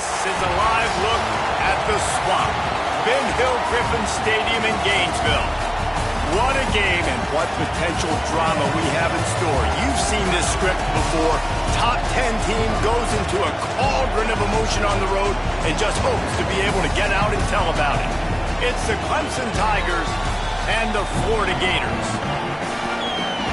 This is a live look at the Swamp, Ben Hill Griffin Stadium in Gainesville. What a game and what potential drama we have in store. You've seen this script before. Top 10 team goes into a cauldron of emotion on the road and just hopes to be able to get out and tell about it. It's the Clemson Tigers and the Florida Gators.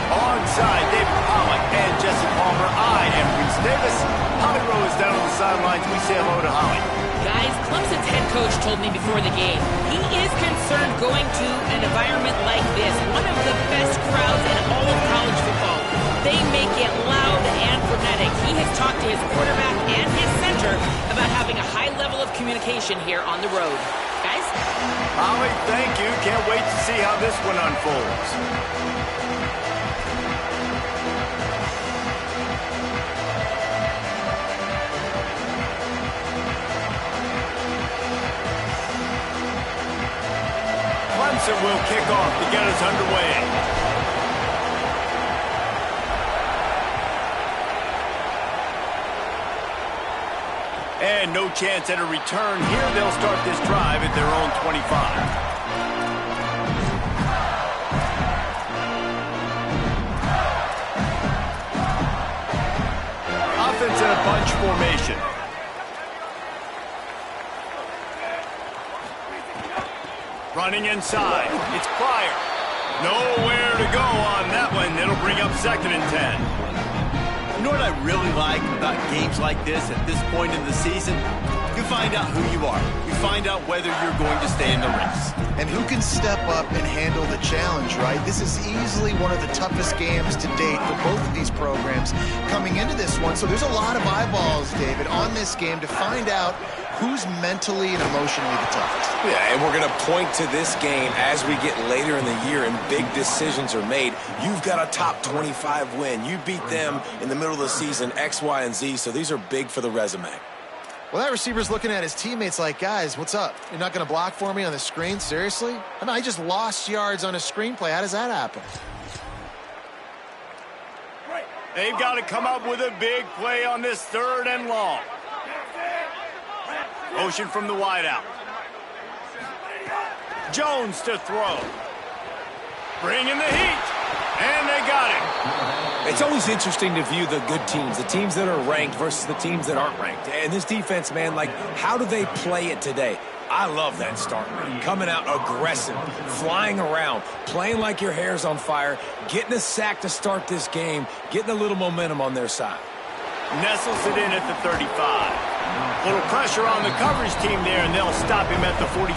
Alongside David Pollack and Jesse Palmer, I am Reese Davis. Holly Rowe is down on the sidelines. We say hello to Holly. Guys, Clemson's head coach told me before the game, he is concerned going to an environment like this, one of the best crowds in all of college football. They make it loud and frenetic. He has talked to his quarterback and his center about having a high level of communication here on the road. Guys? Holly, thank you. Can't wait to see how this one unfolds. Clemson will kick off to get us underway. And no chance at a return here. They'll start this drive at their own 25. Offense in a bunch formation. Running inside. It's Pryor. Nowhere to go on that one. It'll bring up 2nd and 10. You know what I really like about games like this at this point in the season? You find out who you are. You find out whether you're going to stay in the race. And who can step up and handle the challenge, right? This is easily one of the toughest games to date for both of these programs coming into this one. So there's a lot of eyeballs, David, on this game to find out who's mentally and emotionally the toughest. Yeah, and we're going to point to this game as we get later in the year and big decisions are made. You've got a top 25 win. You beat them in the middle of the season, X, Y, and Z, so these are big for the resume. Well, that receiver's looking at his teammates like, guys, what's up? You're not going to block for me on the screen? Seriously? I mean, I just lost yards on a screenplay. How does that happen? They've got to come up with a big play on this 3rd and long. Motion from the wideout. Jones to throw. Bringing the heat. And they got it. It's always interesting to view the good teams, the teams that are ranked versus the teams that aren't ranked. And this defense, man, like, how do they play it today? I love that start. Coming out aggressive, flying around, playing like your hair's on fire, getting a sack to start this game, getting a little momentum on their side. Nestles it in at the 35. A little pressure on the coverage team there, and they'll stop him at the 40.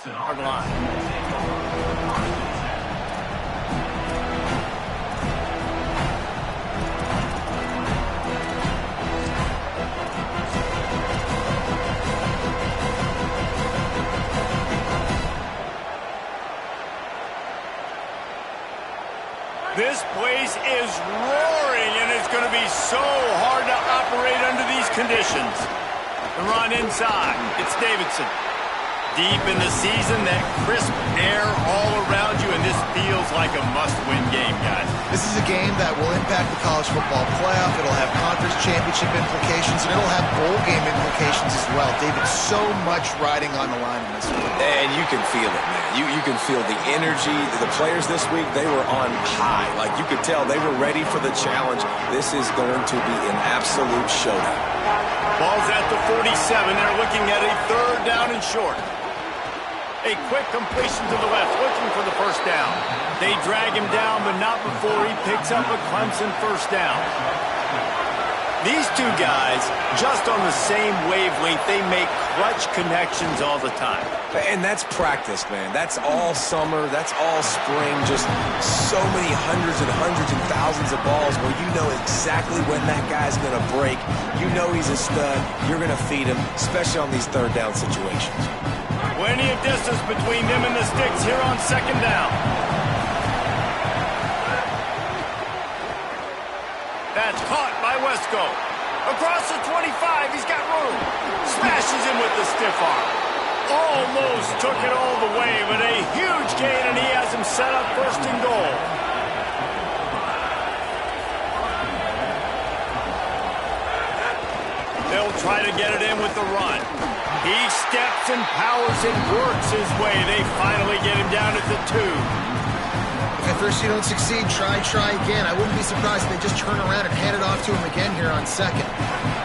Hard line. This place is roaring, and it's going to be so hard to operate under these conditions. The run inside. It's Davidson. Deep in the season, that crisp air all around you, and this feels like a must-win game, guys. This is a game that will impact the college football playoff. It'll have conference championship implications, and it'll have bowl game implications as well. David, so much riding on the line in this one. And you can feel it, man. You can feel the energy. The players this week, they were on high. Like, you could tell they were ready for the challenge. This is going to be an absolute showdown. Ball's at the 47. They're looking at a 3rd down and short. A quick completion to the left, looking for the 1st down. They drag him down, but not before he picks up a Clemson 1st down. These two guys, just on the same wavelength, they make clutch connections all the time. And that's practice, man. That's all summer. That's all spring. Just so many hundreds and thousands of balls where you know exactly when that guy's going to break. You know he's a stud. You're going to feed him, especially on these 3rd down situations. Plenty of distance between them and the sticks here on 2nd down. That's caught by Wesco. Across the 25, he's got room. Smashes him with the stiff arm. Almost took it all the way, but a them set up 1st and goal. They'll try to get it in with the run. He steps and powers and works his way. They finally get him down at the 2. If at first you don't succeed, try again. I wouldn't be surprised if they just turn around and hand it off to him again here on 2nd.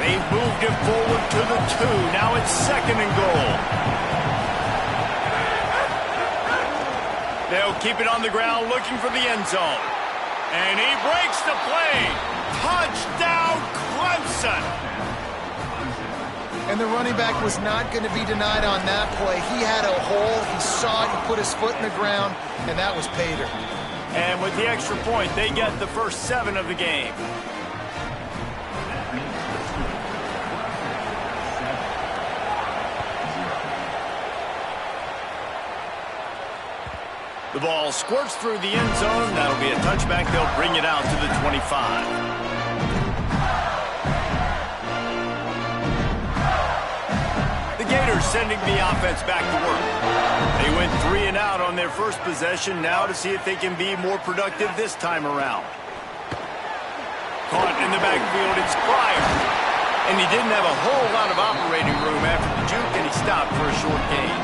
They've moved him forward to the 2. Now it's 2nd and goal. They'll keep it on the ground looking for the end zone. And he breaks the play. Touchdown, Clemson. And the running back was not going to be denied on that play. He had a hole. He saw it. He put his foot in the ground, and that was Pater. And with the extra point, they get the first 7 of the game. The ball squirts through the end zone. That'll be a touchback. They'll bring it out to the 25. Gators sending the offense back to work. They went 3 and out on their first possession, now to see if they can be more productive this time around. Caught in the backfield, it's Pryor. And he didn't have a whole lot of operating room after the juke, and he stopped for a short gain.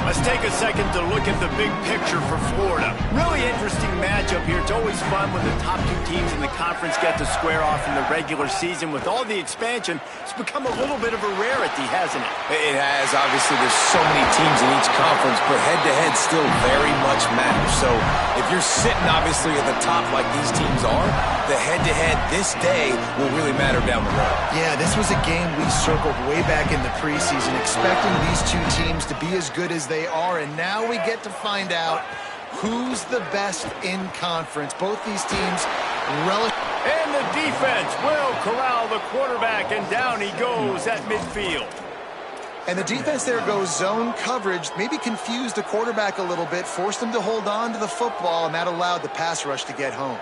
Let's take a second to look at the big picture for Florida. Really interesting matchup here. It's always fun when the top 2 teams in the conference get to square off in the regular season. With all the expansion, it's become a little bit of a rarity, hasn't it? It has. Obviously, there's so many teams in each conference, but head-to-head still very much matters. So if you're sitting, obviously, at the top like these teams are, the head-to-head this day will really matter down the road. Yeah, this was a game we circled way back in the preseason, expecting these 2 teams to be as good as they are, and now we get to find out who's the best in conference. Both these teams relish. And the defense will corral the quarterback, and down he goes at midfield. And the defense there goes zone coverage, maybe confused the quarterback a little bit, forced him to hold on to the football, and that allowed the pass rush to get home.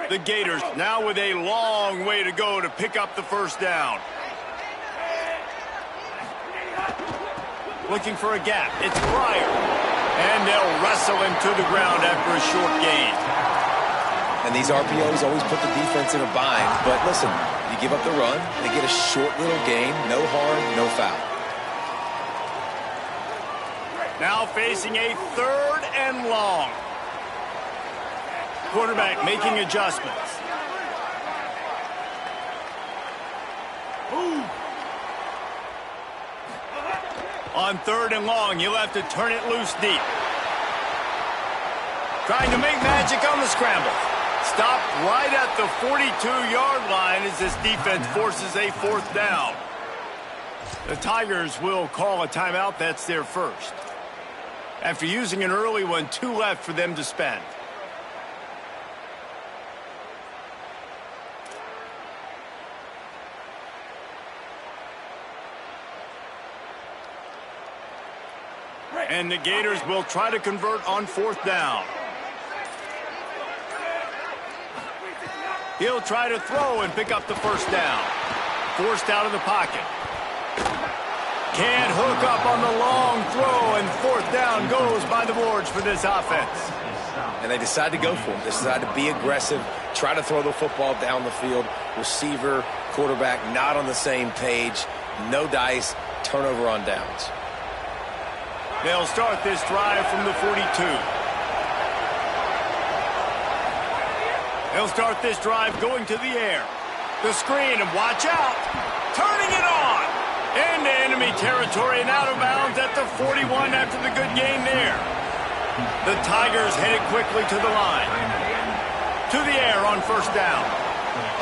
The Gators now with a long way to go to pick up the first down. Looking for a gap. It's Pryor. And they'll wrestle him to the ground after a short gain. And these RPOs always put the defense in a bind. But listen, you give up the run, they get a short little gain. No harm, no foul. Now facing a 3rd and long. Quarterback making adjustments. On 3rd and long, you'll have to turn it loose deep. Trying to make magic on the scramble. Stopped right at the 42-yard line as this defense forces a 4th down. The Tigers will call a timeout. That's their first. After using an early one, 2 left for them to spend. And the Gators will try to convert on 4th down. He'll try to throw and pick up the first down. Forced out of the pocket. Can't hook up on the long throw, and 4th down goes by the boards for this offense. And they decide to go for it. They decide to be aggressive, try to throw the football down the field. Receiver, quarterback not on the same page. No dice, turnover on downs. They'll start this drive from the 42. They'll start this drive going to the air. The screen, and watch out. Turning it on. Into enemy territory and out of bounds at the 41 after the good gain there. The Tigers headed quickly to the line. To the air on 1st down.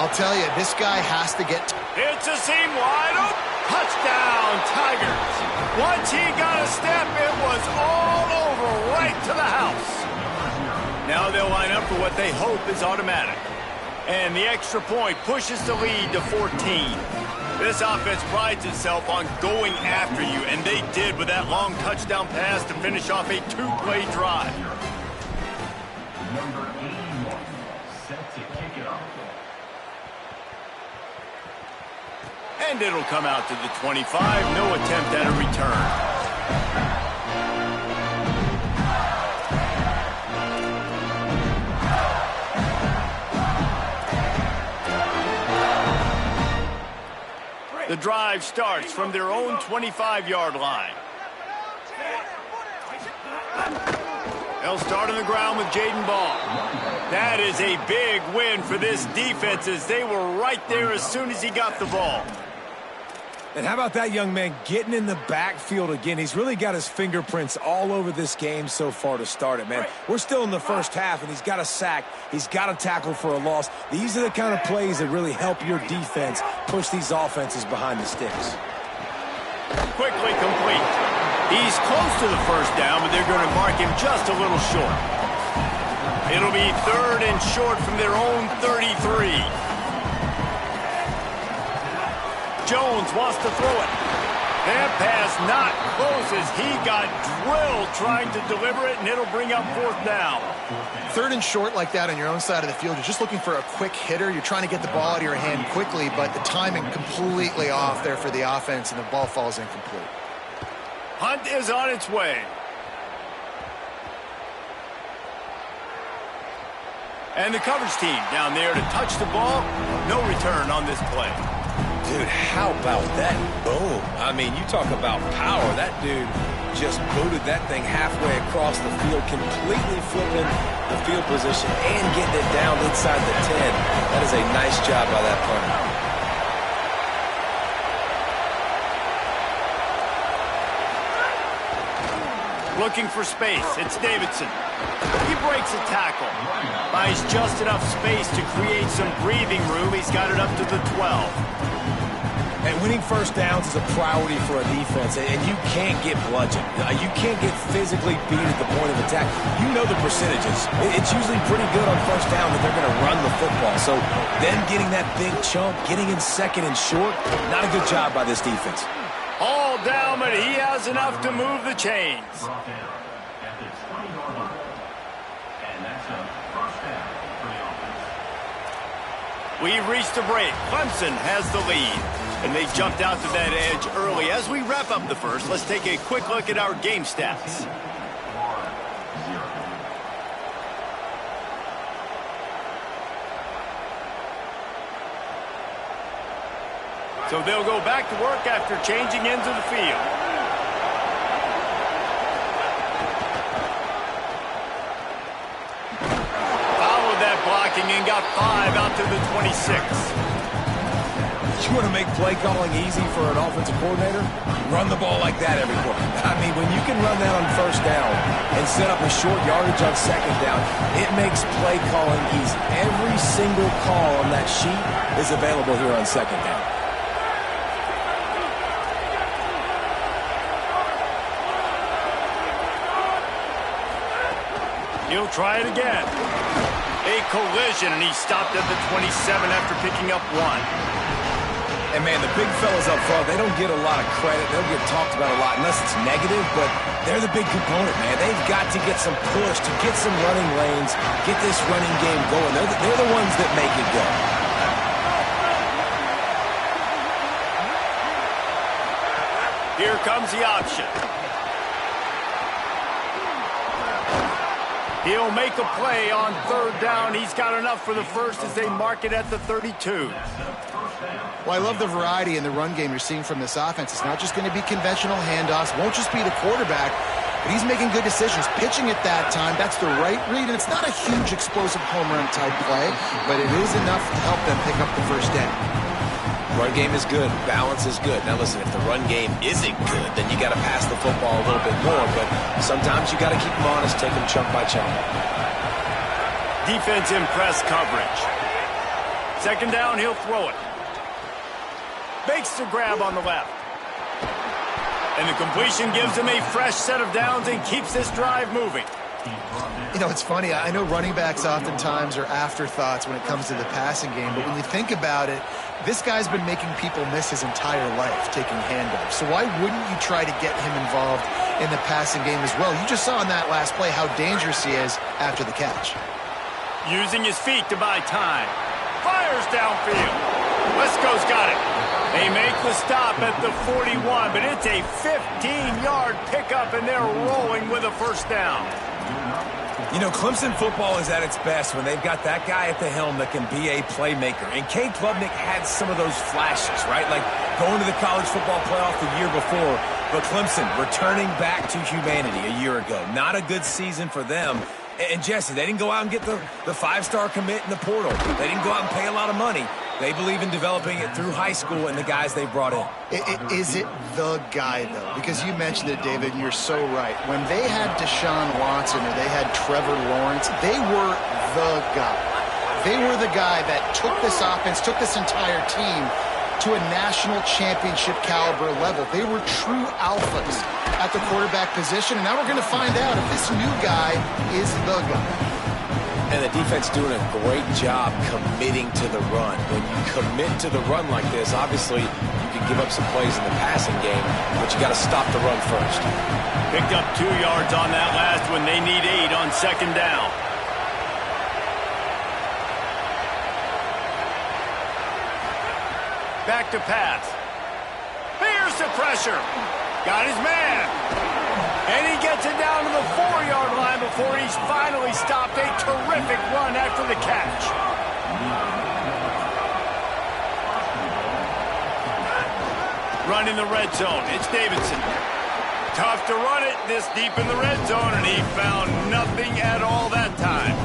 I'll tell you, this guy has to get... It's a seam wide open. Touchdown, Tigers. Once he got a step, it was all over right to the house. Now they'll line up for what they hope is automatic. And the extra point pushes the lead to 14. This offense prides itself on going after you, and they did with that long touchdown pass to finish off a 2-play drive. Number 81, set to kick it off. And it'll come out to the 25. No attempt at a return. The drive starts from their own 25-yard line. They'll start on the ground with Jaden Ball. That is a big win for this defense as they were right there as soon as he got the ball. And how about that young man getting in the backfield again? He's really got his fingerprints all over this game so far to start it, man. We're still in the first half, and he's got a sack. He's got a tackle for a loss. These are the kind of plays that really help your defense push these offenses behind the sticks. Quickly complete. He's close to the first down, but they're going to mark him just a little short. It'll be 3rd and short from their own 33. Jones wants to throw it. That pass not close as he got drilled trying to deliver it, and it'll bring up 4th down. 3rd and short like that on your own side of the field. You're just looking for a quick hitter. You're trying to get the ball out of your hand quickly, but the timing completely off there for the offense, and the ball falls incomplete. Hunt is on its way. And the coverage team down there to touch the ball. No return on this play. Dude, how about that boom? I mean, you talk about power. That dude just booted that thing halfway across the field, completely flipping the field position and getting it down inside the 10. That is a nice job by that punter. Looking for space. It's Davidson. He breaks a tackle. Buys just enough space to create some breathing room. He's got it up to the 12. And winning first downs is a priority for a defense, and you can't get bludgeoned. You can't get physically beat at the point of attack. You know the percentages. It's usually pretty good on first down that they're going to run the football. So them getting that big chunk, getting in 2nd and short, not a good job by this defense. All down, but he has enough to move the chains. We've reached a break. Clemson has the lead. And they jumped out to that edge early. As we wrap up the first, let's take a quick look at our game stats. So they'll go back to work after changing into the field. Followed that blocking and got 5 out to the 26. You want to make play calling easy for an offensive coordinator? Run the ball like that every quarter. I mean, when you can run that on first down and set up a short yardage on 2nd down, it makes play calling easy. Every single call on that sheet is available here on 2nd down. He'll try it again. A collision, and he stopped at the 27 after picking up 1. And, man, the big fellas up front, they don't get a lot of credit. They'll get talked about a lot unless it's negative, but they're the big component, man. They've got to get some push, to get some running lanes, get this running game going. They're the ones that make it go. Here comes the option. He'll make a play on 3rd down. He's got enough for the first as they mark it at the 32. Well, I love the variety in the run game you're seeing from this offense. It's not just going to be conventional handoffs. Won't just be the quarterback, but he's making good decisions. Pitching at that time, that's the right read. And it's not a huge explosive home run type play, but it is enough to help them pick up the first down. Run game is good. Balance is good. Now, listen, if the run game isn't good, then you got to pass the football a little bit more. But sometimes you got to keep them honest, take them chunk by chunk. Defense in press coverage. 2nd down, he'll throw it. Makes the grab on the left. And the completion gives him a fresh set of downs and keeps this drive moving. You know, it's funny. I know running backs oftentimes are afterthoughts when it comes to the passing game, but when you think about it, this guy's been making people miss his entire life taking handoffs. So why wouldn't you try to get him involved in the passing game as well? You just saw in that last play how dangerous he is after the catch. Using his feet to buy time. Fires downfield. Wesco's got it. They make the stop at the 41, but it's a 15-yard pickup, and they're rolling with a first down. You know, Clemson football is at its best when they've got that guy at the helm that can be a playmaker. And Cade Klubnik had some of those flashes, right? Like going to the college football playoff the year before. But Clemson returning back to humanity a year ago. Not a good season for them. And Jesse, they didn't go out and get the five-star commit in the portal. They didn't go out and pay a lot of money. They believe in developing it through high school and the guys they brought in. Is it the guy, though? Because you mentioned it, David, and you're so right. When they had Deshaun Watson or they had Trevor Lawrence, they were the guy. They were the guy that took this offense, took this entire team to a national championship caliber level. They were true alphas at the quarterback position, and now we're going to find out if this new guy is the guy. And the defense doing a great job committing to the run. When you commit to the run like this, obviously you can give up some plays in the passing game, but you got to stop the run first. Picked up 2 yards on that last one. They need 8 on second down. Back to pass. Here's the pressure. Got his man. And he gets it down to the 4-yard line before he's finally stopped. A terrific run after the catch. Run in the red zone. It's Davidson. Tough to run it this deep in the red zone, and he found nothing at all that time.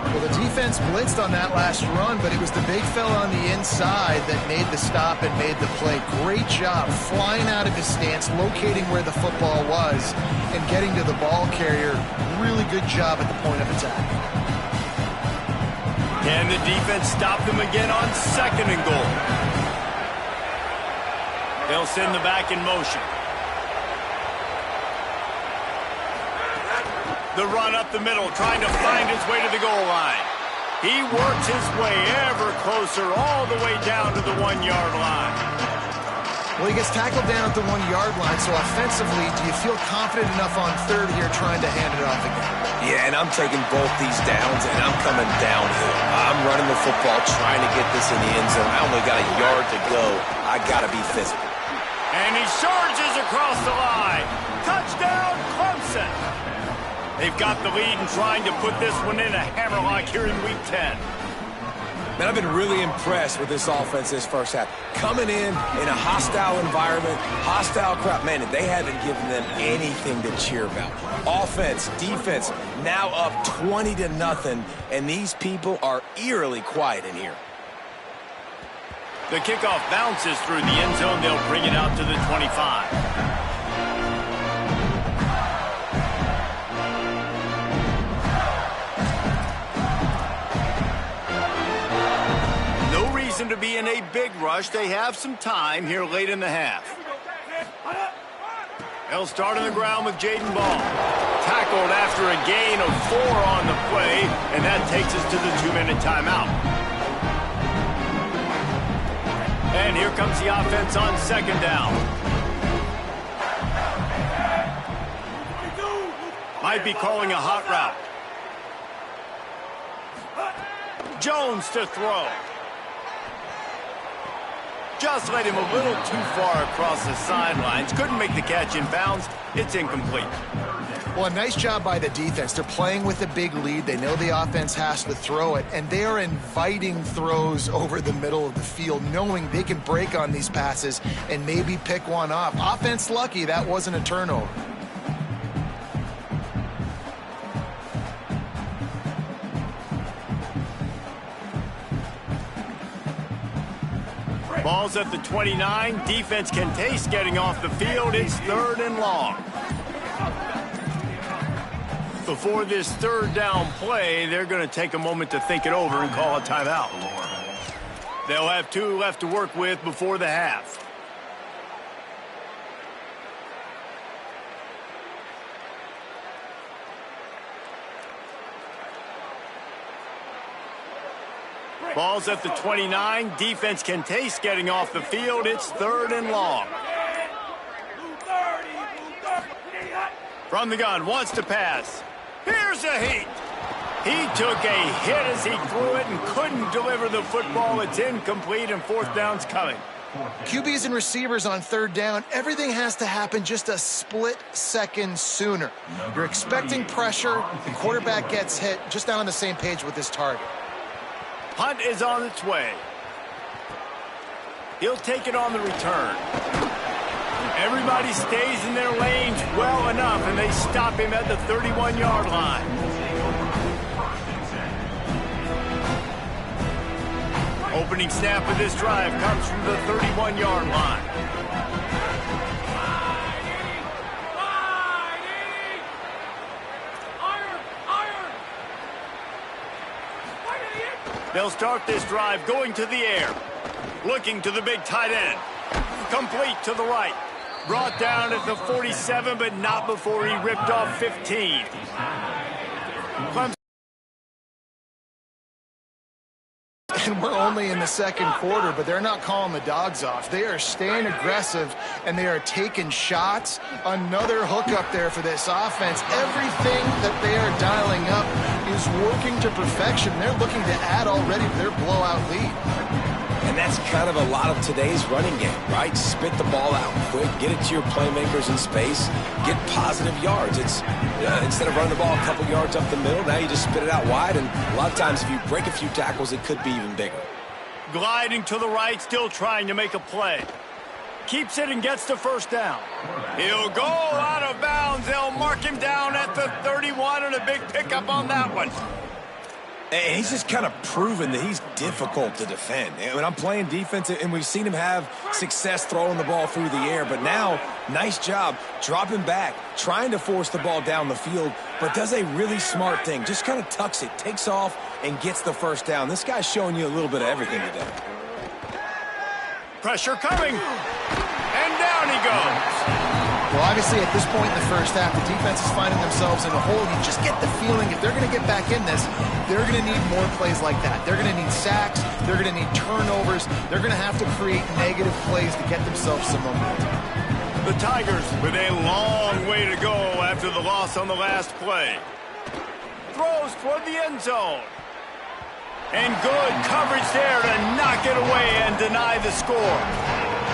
Well, the defense blitzed on that last run, but it was the big fella on the inside that made the stop and made the play. Great job flying out of his stance, locating where the football was, and getting to the ball carrier. Really good job at the point of attack. Can the defense stop them again on second and goal? They'll send the back in motion. The run up the middle, trying to find his way to the goal line. He works his way ever closer, all the way down to the 1-yard line. Well, he gets tackled down at the 1-yard line, so offensively, do you feel confident enough on third here trying to hand it off again? Yeah, and I'm taking both these downs, and I'm coming downhill. I'm running the football, trying to get this in the end zone. I only got a yard to go. I got to be physical. And he charges across the line. Touchdown, Clemson. They've got the lead and trying to put this one in a hammerlock here in Week 10. Man, I've been really impressed with this offense this first half. Coming in a hostile environment, hostile crowd. Man, they haven't given them anything to cheer about. Offense, defense, now up 20-0, and these people are eerily quiet in here. The kickoff bounces through the end zone. They'll bring it out to the 25. To be in a big rush. They have some time here late in the half. They'll start on the ground with Jaden Ball. Tackled after a gain of 4 on the play, and that takes us to the 2-minute timeout. And here comes the offense on second down. Might be calling a hot route. Jones to throw. Just led him a little too far across the sidelines. Couldn't make the catch in bounds. It's incomplete. Well, a nice job by the defense. They're playing with a big lead. They know the offense has to throw it, and they are inviting throws over the middle of the field, knowing they can break on these passes and maybe pick one off. Offense lucky that wasn't a turnover. Ball's at the 29. Defense can taste getting off the field. It's 3rd and long. Before this 3rd down play, they're going to take a moment to think it over and call a timeout. They'll have 2 left to work with before the half. Ball's at the 29. Defense can taste getting off the field. It's 3rd and long. From the gun, wants to pass. Here's a heat. He took a hit as he threw it and couldn't deliver the football. It's incomplete, and 4th down's coming. QBs and receivers on third down, everything has to happen just a split second sooner. You're expecting pressure, the quarterback gets hit, just not on the same page with this target. Punt is on its way. He'll take it on the return. Everybody stays in their lanes well enough, and they stop him at the 31-yard line. Opening snap of this drive comes from the 31-yard line. They'll start this drive going to the air. Looking to the big tight end. Complete to the right. Brought down at the 47, but not before he ripped off 15. Clemson. And we're only in the second quarter, but they're not calling the dogs off. They are staying aggressive, and they are taking shots. Another hookup there for this offense. Everything that they are dialing up is working to perfection. They're looking to add already to their blowout lead. And that's kind of a lot of today's running game, right? Spit the ball out quick, get it to your playmakers in space, get positive yards. It's instead of running the ball a couple yards up the middle, now you just spit it out wide, and a lot of times if you break a few tackles, it could be even bigger. Gliding to the right, still trying to make a play. Keeps it and gets the first down. He'll go out of bounds. They'll mark him down at the 31, and a big pickup on that one. And he's just kind of proven that he's difficult to defend. And when I'm playing defense, and we've seen him have success throwing the ball through the air, but now, nice job dropping back, trying to force the ball down the field, but does a really smart thing. Just kind of tucks it, takes off, and gets the first down. This guy's showing you a little bit of everything today. Pressure coming, and down he goes. Well, obviously, at this point in the first half, the defense is finding themselves in a hole. You just get the feeling if they're going to get back in this, they're going to need more plays like that. They're going to need sacks. They're going to need turnovers. They're going to have to create negative plays to get themselves some momentum. The Tigers with a long way to go after the loss on the last play. Throws toward the end zone. And good coverage there to knock it away and deny the score.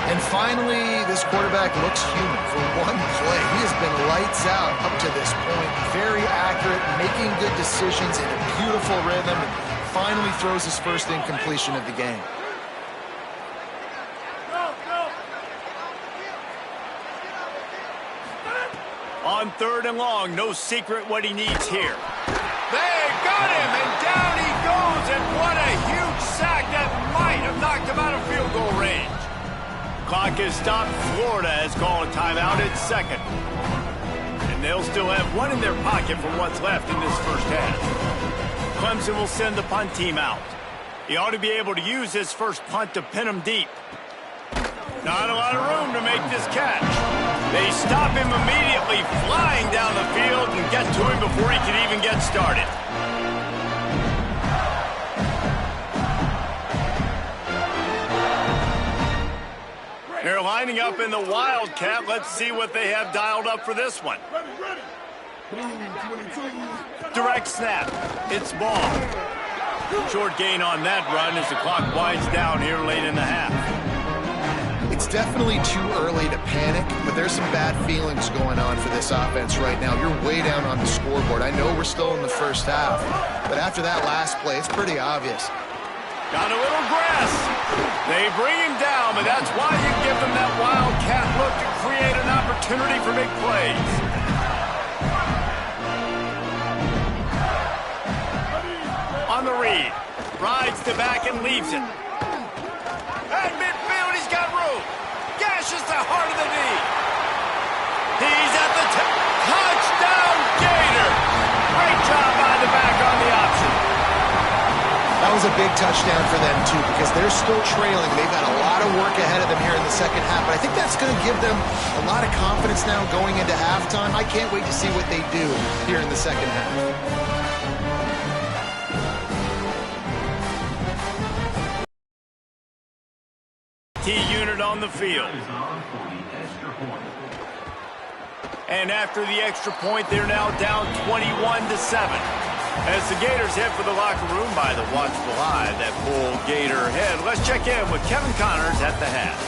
And finally, this quarterback looks human for one play. He has been lights out up to this point. Very accurate, making good decisions in a beautiful rhythm, and finally throws his first incompletion of the game. On third and long, no secret what he needs here. They got him, and down he goes, and what a huge sack that might have knocked him out of field goal range. Clock is stopped. Florida has called a timeout at second. And they'll still have one in their pocket for what's left in this first half. Clemson will send the punt team out. He ought to be able to use his first punt to pin him deep. Not a lot of room to make this catch. They stop him immediately, flying down the field, and get to him before he can even get started. They're lining up in the Wildcat. Let's see what they have dialed up for this one. Direct snap. It's ball. Short gain on that run as the clock winds down here late in the half. It's definitely too early to panic, but there's some bad feelings going on for this offense right now. You're way down on the scoreboard. I know we're still in the first half, but after that last play, it's pretty obvious. Got a little grass. They bring him down, but that's why you give them that wildcat look to create an opportunity for big plays. On the read. Rides to back and leaves it. At midfield, he's got room. Gashes the heart of the knee. He's at the touchdown Gator. Great job by the back on the option. That was a big touchdown for them, too, because they're still trailing. They've got a lot of work ahead of them here in the second half, but I think that's going to give them a lot of confidence now going into halftime. I can't wait to see what they do here in the second half. T-unit on the field. And after the extra point, they're now down 21-7. As the Gators head for the locker room by the watchful eye that full Gator head, let's check in with Kevin Connors at the half.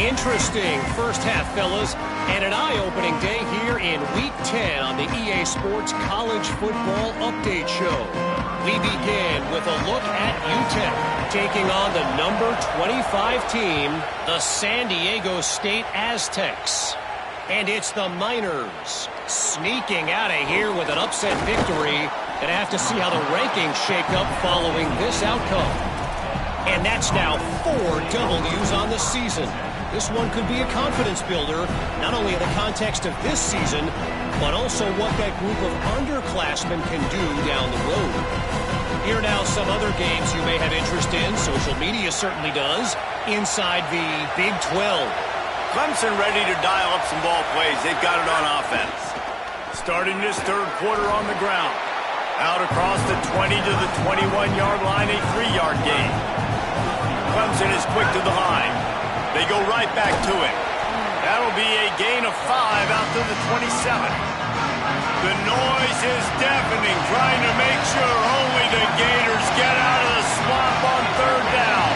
Interesting first half, fellas, and an eye-opening day here in Week 10 on the EA Sports College Football Update Show. We begin with a look at UTEP taking on the number 25 team, the San Diego State Aztecs. And it's the Miners sneaking out of here with an upset victory. Gonna have to see how the rankings shake up following this outcome. And that's now 4 W's on the season. This one could be a confidence builder, not only in the context of this season, but also what that group of underclassmen can do down the road. Here now some other games you may have interest in. Social media certainly does. Inside the Big 12. Clemson ready to dial up some ball plays. They've got it on offense. Starting this third quarter on the ground. Out across the 20 to the 21-yard line, a 3-yard gain. Clemson is quick to the line. They go right back to it. That'll be a gain of 5 out to the 27. The noise is deafening, trying to make sure only the Gators get out of the swamp on third down.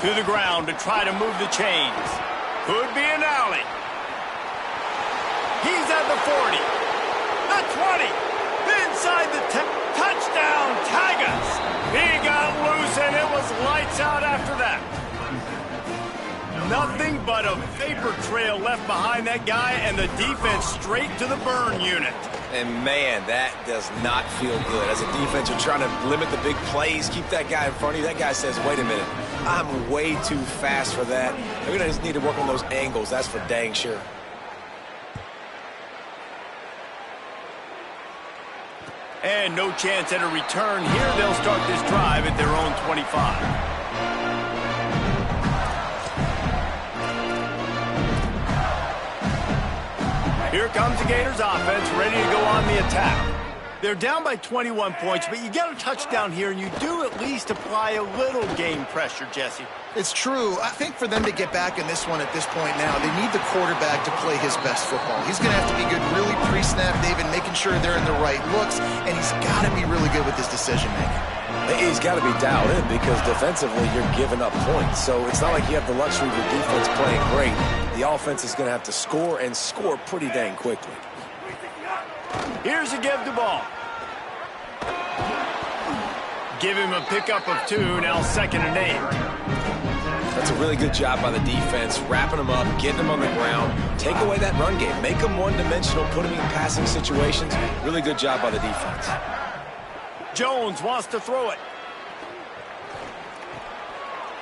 To the ground to try to move the chains. Could be an alley. He's at the 40. The 20. Inside the 10. Touchdown, Tigers. He got loose, and it was lights out after that. Nothing but a vapor trail left behind that guy, and the defense straight to the burn unit. And, man, that does not feel good. As a defense, you're trying to limit the big plays, keep that guy in front of you. That guy says, wait a minute, I'm way too fast for that. They're going to just need to work on those angles. That's for dang sure. And no chance at a return here. They'll start this drive at their own 25. Here comes the Gators offense, ready to go on the attack. They're down by 21 points, but you get a touchdown here, and you do at least apply a little game pressure, Jesse. It's true. I think for them to get back in this one at this point now, they need the quarterback to play his best football. He's going to have to be good really pre-snap, David, making sure they're in the right looks, and he's got to be really good with his decision-making. He's got to be dialed in because defensively you're giving up points. So it's not like you have the luxury of your defense playing great. The offense is going to have to score and score pretty dang quickly. Here's a give the ball. Give him a pickup of 2, now 2nd and 8. That's a really good job by the defense, wrapping them up, getting them on the ground, take away that run game, make them one-dimensional, put them in passing situations. Really good job by the defense. Jones wants to throw it.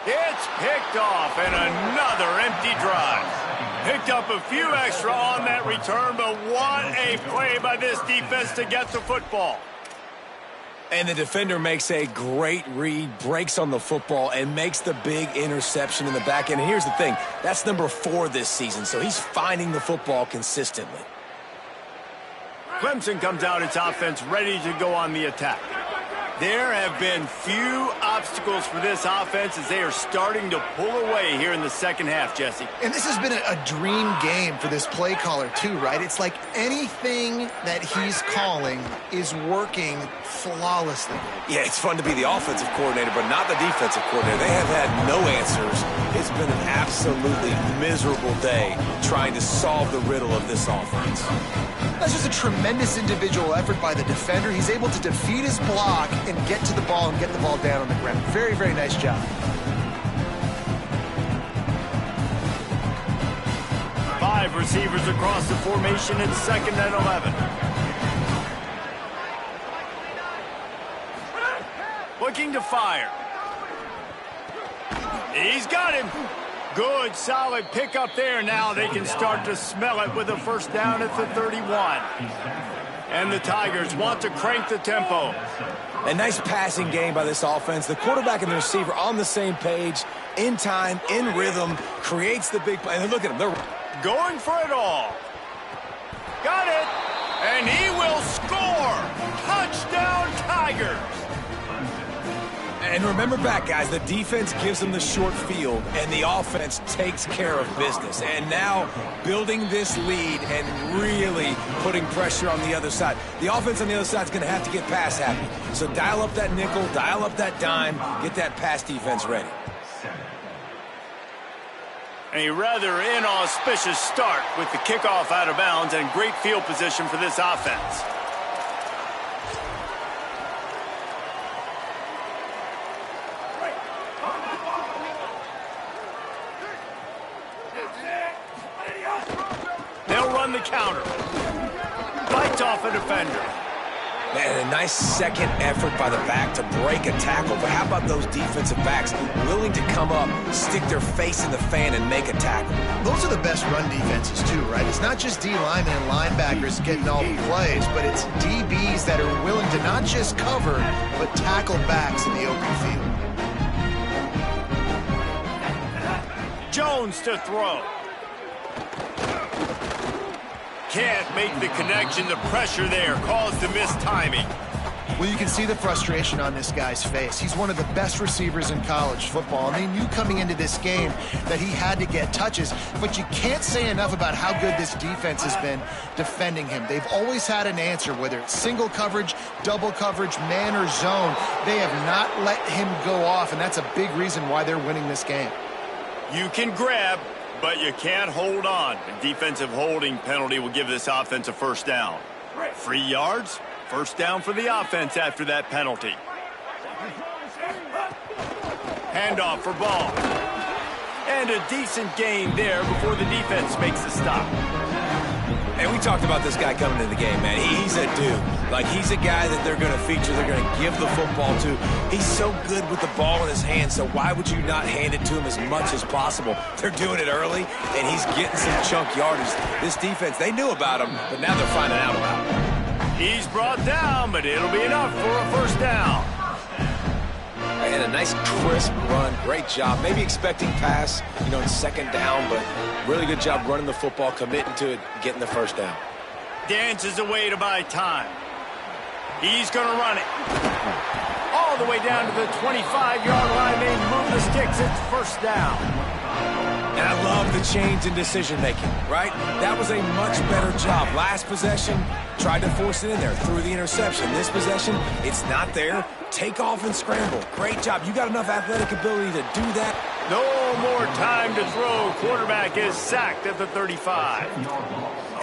It's picked off, and another empty drive. Picked up a few extra on that return, but what a play by this defense to get the football. And the defender makes a great read, breaks on the football, and makes the big interception in the back end. And here's the thing, that's number 4 this season, so he's finding the football consistently. Clemson comes out its offense ready to go on the attack. There have been few obstacles for this offense as they are starting to pull away here in the second half, Jesse. And this has been a dream game for this play caller too, right? It's like anything that he's calling is working flawlessly. Yeah, it's fun to be the offensive coordinator, but not the defensive coordinator. They have had no answers. It's been an absolutely miserable day trying to solve the riddle of this offense. That's just a tremendous individual effort by the defender. He's able to defeat his block and get to the ball and get the ball down on the ground. Very, very nice job. 5 receivers across the formation. It's 2nd and 11. Looking to fire. He's got him. Good, solid pickup there. Now they can start to smell it with a first down at the 31. And the Tigers want to crank the tempo. A nice passing game by this offense. The quarterback and the receiver on the same page, in time, in rhythm, creates the big play. And look at them. They're going for it all. Got it. And he will score. Touchdown, Tigers. And remember back, guys, the defense gives them the short field, and the offense takes care of business. And now building this lead and really putting pressure on the other side. The offense on the other side is going to have to get pass happy. So dial up that nickel, dial up that dime, get that pass defense ready. A rather inauspicious start with the kickoff out of bounds and great field position for this offense. They'll run the counter. Bites off a defender. Man, a nice second effort by the back to break a tackle. But how about those defensive backs willing to come up, stick their face in the fan, and make a tackle? Those are the best run defenses, too, right? It's not just D-linemen and linebackers getting all the plays, but it's DBs that are willing to not just cover, but tackle backs in the open field. Jones to throw. Can't make the connection. The pressure there caused the missed timing. Well, you can see the frustration on this guy's face. He's one of the best receivers in college football, and they knew coming into this game that he had to get touches, but you can't say enough about how good this defense has been defending him. They've always had an answer, whether it's single coverage, double coverage, man or zone. They have not let him go off, and that's a big reason why they're winning this game. You can grab, but you can't hold on. A defensive holding penalty will give this offense a first down. 3 yards, first down for the offense after that penalty. Handoff for Ball. And a decent gain there before the defense makes the stop. And we talked about this guy coming into the game, man. He's a dude. Like, he's a guy that they're going to feature, they're going to give the football to. He's so good with the ball in his hand, so why would you not hand it to him as much as possible? They're doing it early, and he's getting some chunk yardage. This defense, they knew about him, but now they're finding out about him. He's brought down, but it'll be enough for a first down. And a nice crisp run, great job. Maybe expecting pass, in second down, but really good job running the football, committing to it, getting the first down. Dances away to buy time. He's going to run it. All the way down to the 25-yard line. They move the sticks. It's first down. And I love the change in decision-making, right? That was a much better job. Last possession, tried to force it in there, threw the interception. This possession, it's not there. Take off and scramble. Great job. You got enough athletic ability to do that. No more time to throw. Quarterback is sacked at the 35.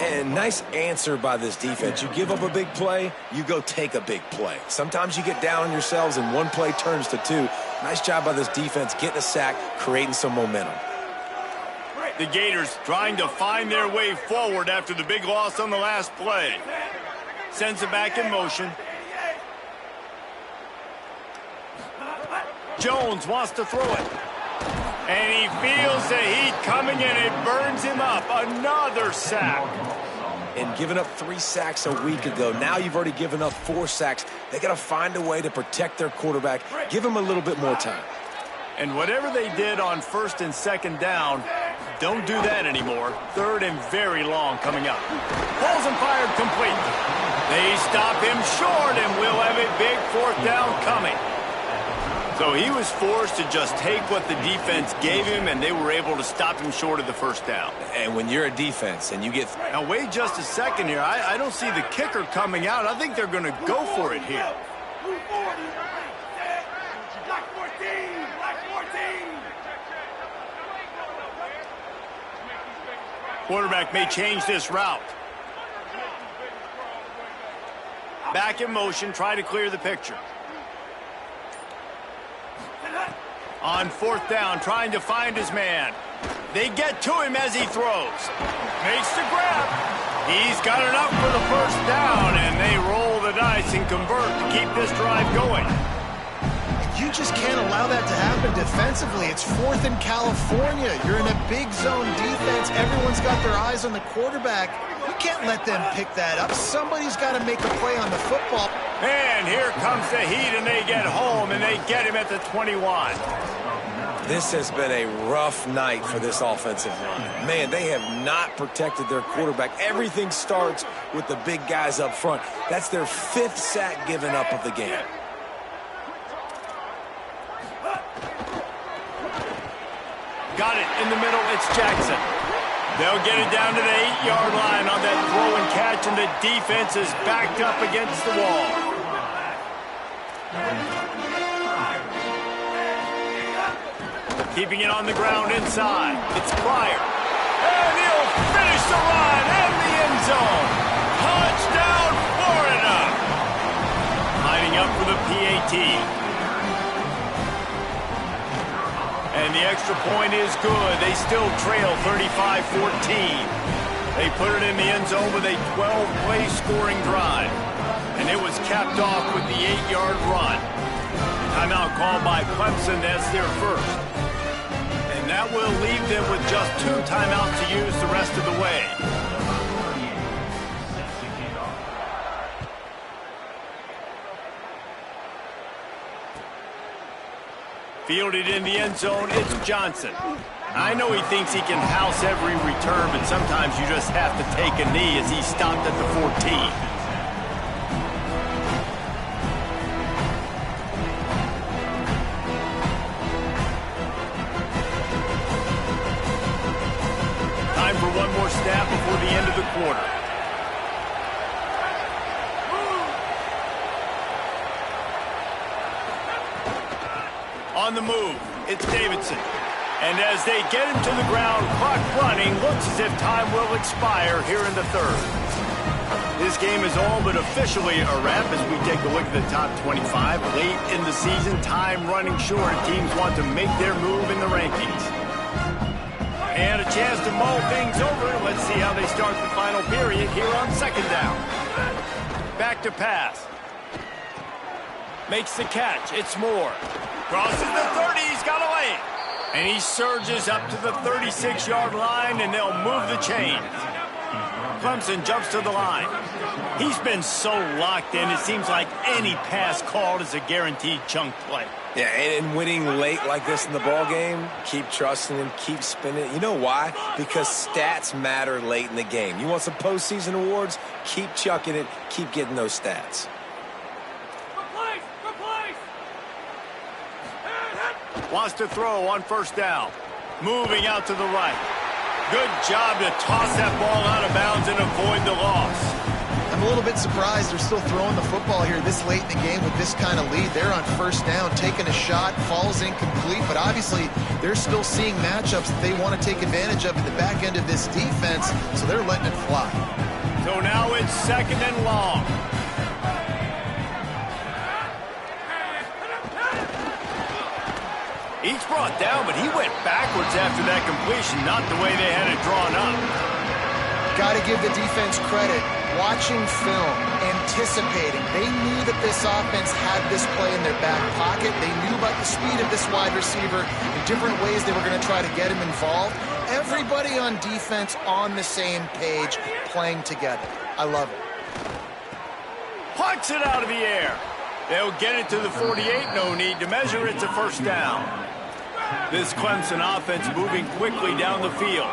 And nice answer by this defense. You give up a big play, you go take a big play. Sometimes you get down on yourselves and one play turns to two. Nice job by this defense getting a sack, creating some momentum. The Gators trying to find their way forward after the big loss on the last play. Sends it back in motion. Jones wants to throw it. And he feels the heat coming in. It burns him up. Another sack. And giving up 3 sacks a week ago. Now you've already given up 4 sacks. They got to find a way to protect their quarterback. Give him a little bit more time. And whatever they did on first and second down, don't do that anymore. Third and very long coming up. Balls and fired complete. They stop him short, and we'll have a big fourth down coming. So he was forced to just take what the defense gave him, and they were able to stop him short of the first down. And when you're a defense and you get... Now, wait just a second here. I don't see the kicker coming out. I think they're going to go for it here. Quarterback may change this route. Back in motion, try to clear the picture. On fourth down, trying to find his man. They get to him as he throws. Makes the grab. He's got enough for the first down, and they roll the dice and convert to keep this drive going. You just can't allow that to happen defensively. It's 4th in California. You're in a big zone defense. Everyone's got their eyes on the quarterback. You can't let them pick that up. Somebody's got to make a play on the football. And here comes the heat, and they get home, and they get him at the 21. This has been a rough night for this offensive line. Man, they have not protected their quarterback. Everything starts with the big guys up front. That's their 5th sack given up of the game. in the middle, it's Jackson. They'll get it down to the 8-yard line on that throw and catch, and the defense is backed up against the wall. Keeping it on the ground inside. It's Pryor. And he'll finish the run in the end zone. Touchdown, Florida. Lining up for the PAT. And the extra point is good. They still trail 35-14. They put it in the end zone with a 12-play scoring drive. And it was capped off with the 8-yard run. Timeout called by Clemson. That's their first. And that will leave them with just 2 timeouts to use the rest of the way. Fielded in the end zone, it's Johnson. I know he thinks he can house every return, but sometimes you just have to take a knee as he stopped at the 14. For one more snap before the end of the quarter. On the move, it's Davidson. And as they get him to the ground, clock running, looks as if time will expire here in the third. This game is all but officially a wrap as we take a look at the top 25. Late in the season, time running short. Teams want to make their move in the rankings. And a chance to mull things over. Let's see how they start the final period here on second down. Back to pass. Makes the catch. It's Moore. Crosses the 30. He's got a lane. And he surges up to the 36-yard line, and they'll move the chains. Clemson jumps to the line. He's been so locked in, it seems like any pass called is a guaranteed chunk play. Yeah, and winning late like this in the ball game, keep trusting him, keep spinning. You know why? Because stats matter late in the game. You want some postseason awards? Keep chucking it, keep getting those stats. Wants to throw on first down. Moving out to the right. Good job to toss that ball out of bounds and avoid the loss. I'm a little bit surprised they're still throwing the football here this late in the game with this kind of lead. They're on first down, taking a shot, falls incomplete, but obviously they're still seeing matchups that they want to take advantage of at the back end of this defense, so they're letting it fly. So now it's second and long. Each brought down, but he went backwards after that completion, not the way they had it drawn up. Got to give the defense credit. Watching film, anticipating. They knew that this offense had this play in their back pocket. They knew about the speed of this wide receiver, the different ways they were going to try to get him involved. Everybody on defense on the same page, playing together. I love it. Pucks it out of the air. They'll get it to the 48. No need to measure. It's a first down. This Clemson offense moving quickly down the field.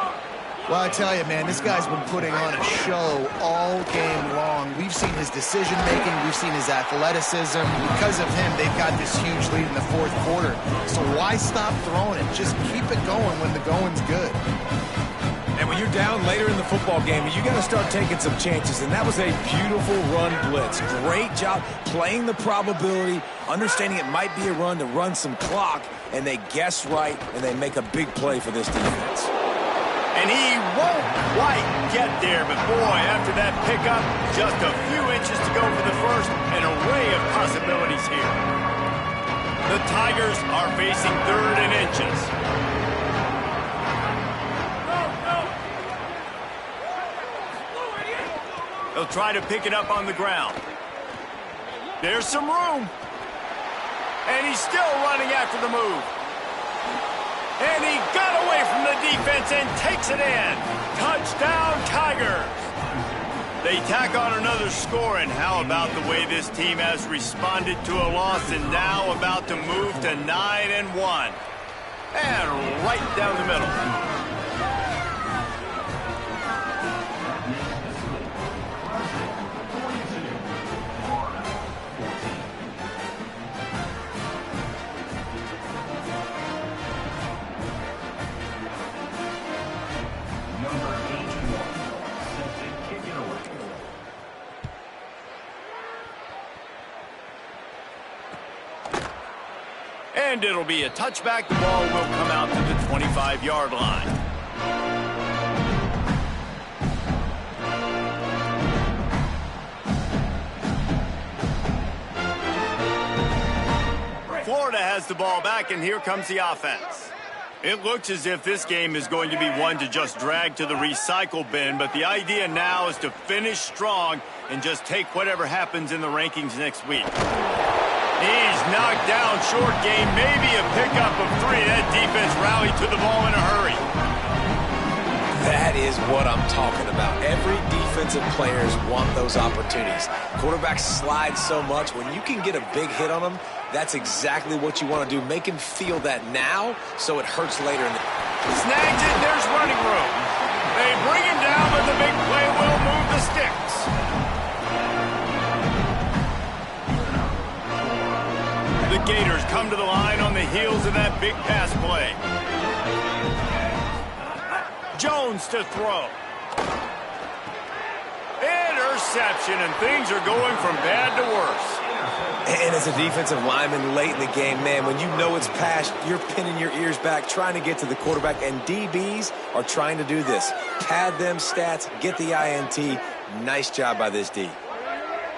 Well, I tell you, man, this guy's been putting on a show all game long. We've seen his decision-making. We've seen his athleticism. Because of him, they've got this huge lead in the fourth quarter. So why stop throwing it? Just keep it going when the going's good. And when you're down later in the football game, you got to start taking some chances. And that was a beautiful run blitz. Great job playing the probability, understanding it might be a run to run some clock, and they guess right, and they make a big play for this defense. And he won't quite get there, but boy, after that pickup, just a few inches to go for the first, an array of possibilities here. The Tigers are facing third and inches. They'll try to pick it up on the ground. There's some room. And he's still running after the move. And he got away from the defense and takes it in. Touchdown, Tigers. They tack on another score, and how about the way this team has responded to a loss and now about to move to 9-1. And right down the middle. And it'll be a touchback. The ball will come out to the 25-yard line. Florida has the ball back, and here comes the offense. It looks as if this game is going to be one to just drag to the recycle bin, but the idea now is to finish strong and just take whatever happens in the rankings next week. He's knocked down, short game, maybe a pickup of 3. That defense rallied to the ball in a hurry. That is what I'm talking about. Every defensive players want those opportunities. Quarterbacks slide so much. When you can get a big hit on them, that's exactly what you want to do. Make him feel that now so it hurts later. Snags it. There's running room. They bring him down, but the big play will move the sticks. The Gators come to the line on the heels of that big pass play. Jones to throw. Interception, and things are going from bad to worse. And as a defensive lineman late in the game, man, when you know it's past, you're pinning your ears back, trying to get to the quarterback, and DBs are trying to do this. Pad them stats, get the INT. Nice job by this D.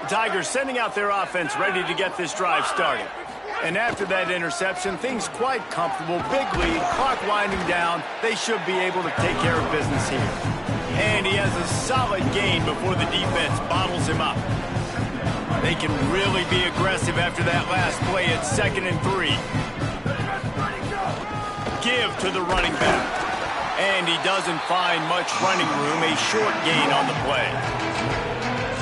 The Tigers sending out their offense ready to get this drive started. And after that interception, things quite comfortable. Big lead, clock winding down. They should be able to take care of business here. And he has a solid gain before the defense bottles him up. They can really be aggressive after that last play at 2nd and 3. Give to the running back. And he doesn't find much running room. A short gain on the play.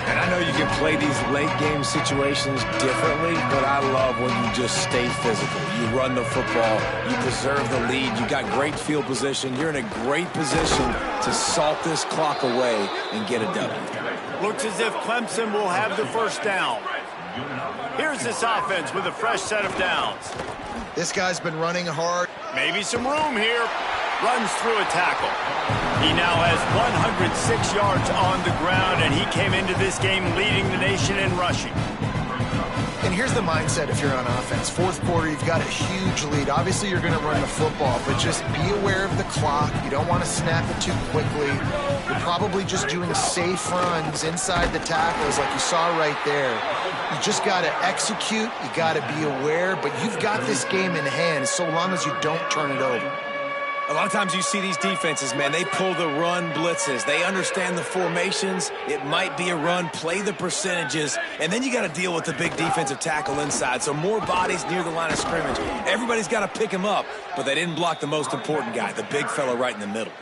And I know you can play these late-game situations differently, but I love when you just stay physical. You run the football, you preserve the lead, you got great field position. You're in a great position to salt this clock away and get a W. Looks as if Clemson will have the first down. Here's this offense with a fresh set of downs. This guy's been running hard. Maybe some room here. Runs through a tackle. He now has 106 yards on the ground, and he came into this game leading the nation in rushing. And here's the mindset if you're on offense. Fourth quarter, you've got a huge lead. Obviously, you're going to run the football, but just be aware of the clock. You don't want to snap it too quickly. You're probably just doing safe runs inside the tackles like you saw right there. You just got to execute. You got to be aware, but you've got this game in hand so long as you don't turn it over. A lot of times you see these defenses, man, they pull the run blitzes. They understand the formations. It might be a run, play the percentages, and then you got to deal with the big defensive tackle inside. So more bodies near the line of scrimmage. Everybody's got to pick him up, but they didn't block the most important guy, the big fella right in the middle.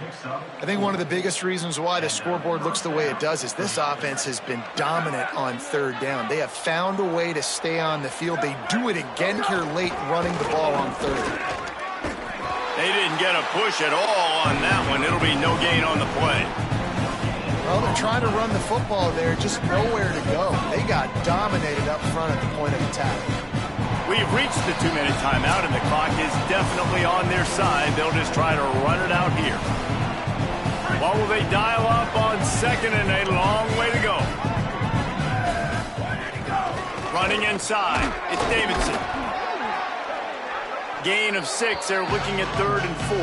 I think one of the biggest reasons why the scoreboard looks the way it does is this offense has been dominant on 3rd down. They have found a way to stay on the field. They do it again here late, running the ball on 3rd. They didn't get a push at all on that one. It'll be no gain on the play. Well, they're trying to run the football there, just nowhere to go. They got dominated up front at the point of attack. We've reached the 2-minute timeout, and the clock is definitely on their side. They'll just try to run it out here. What will they dial up on 2nd and a long way to go? Running inside. It's Davidson. Gain of 6. They're looking at 3rd and 4.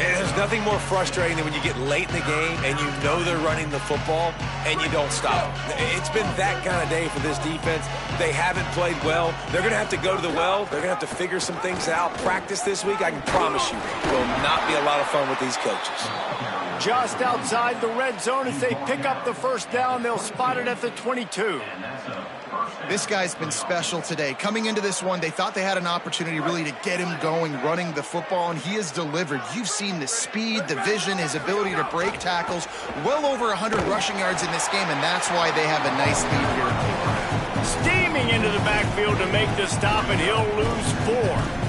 And there's nothing more frustrating than when you get late in the game and you know they're running the football and you don't stop. It's been that kind of day for this defense. They haven't played well. They're going to have to go to the well. They're going to have to figure some things out. Practice this week, I can promise you, will not be a lot of fun with these coaches. Just outside the red zone as they pick up the first down. They'll spot it at the 22. This guy's been special today. Coming into this one, they thought they had an opportunity really to get him going, running the football, and he has delivered. You've seen the speed, the vision, his ability to break tackles. Well over 100 rushing yards in this game, and that's why they have a nice lead here. Steaming into the backfield to make the stop, and he'll lose 4.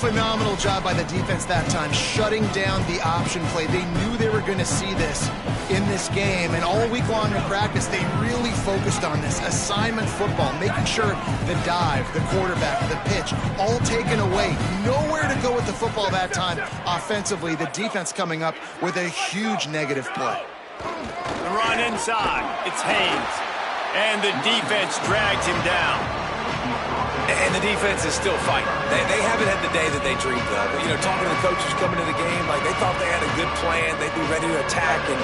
Phenomenal job by the defense that time, shutting down the option play. They knew they were going to see this in this game, and all week long in practice, they really focused on this assignment football, making sure the dive, the quarterback, the pitch, all taken away. Nowhere to go with the football that time. Offensively, the defense coming up with a huge negative play. The run inside. It's Haynes. And the defense drags him down. And the defense is still fighting. They haven't had the day that they dreamed of. You know, talking to the coaches coming to the game, like they thought they had a good plan. They'd be ready to attack and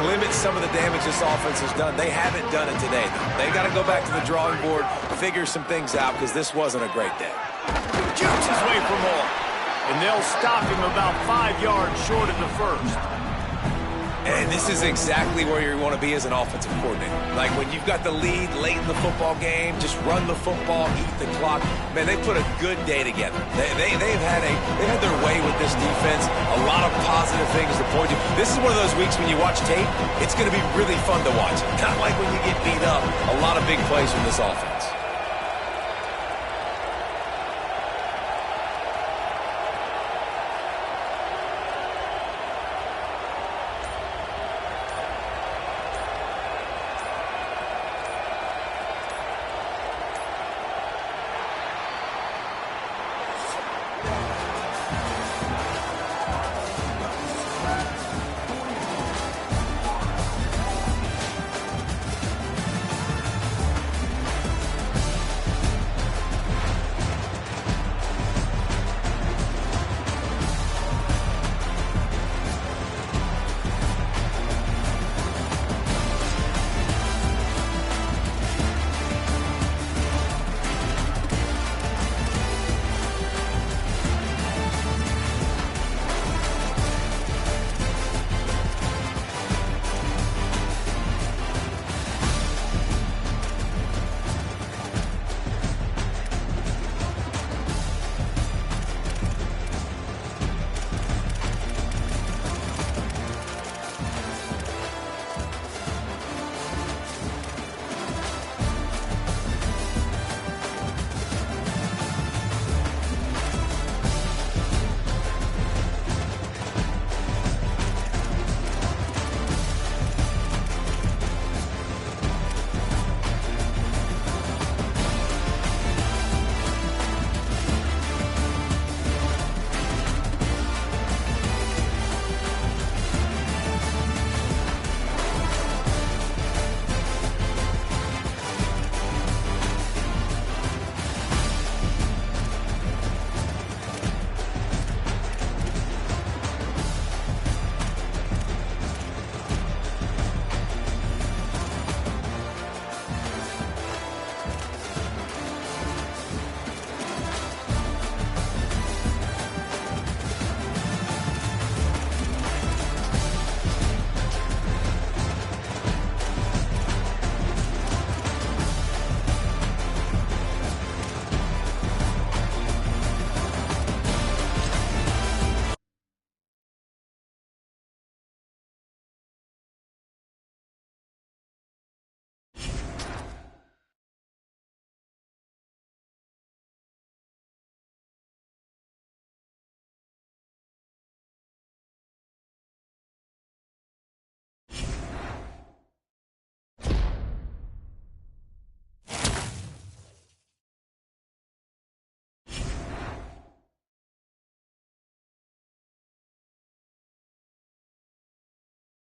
limit some of the damage this offense has done. They haven't done it today, though. They got to go back to the drawing board, figure some things out, because this wasn't a great day. Jukes his way for more. And they'll stop him about 5 yards short of the first. And this is exactly where you want to be as an offensive coordinator. Like when you've got the lead late in the football game, just run the football, eat the clock. Man, they put a good day together. They've had their way with this defense. A lot of positive things to point to. This is one of those weeks when you watch tape, it's going to be really fun to watch. Not like when you get beat up. A lot of big plays from this offense.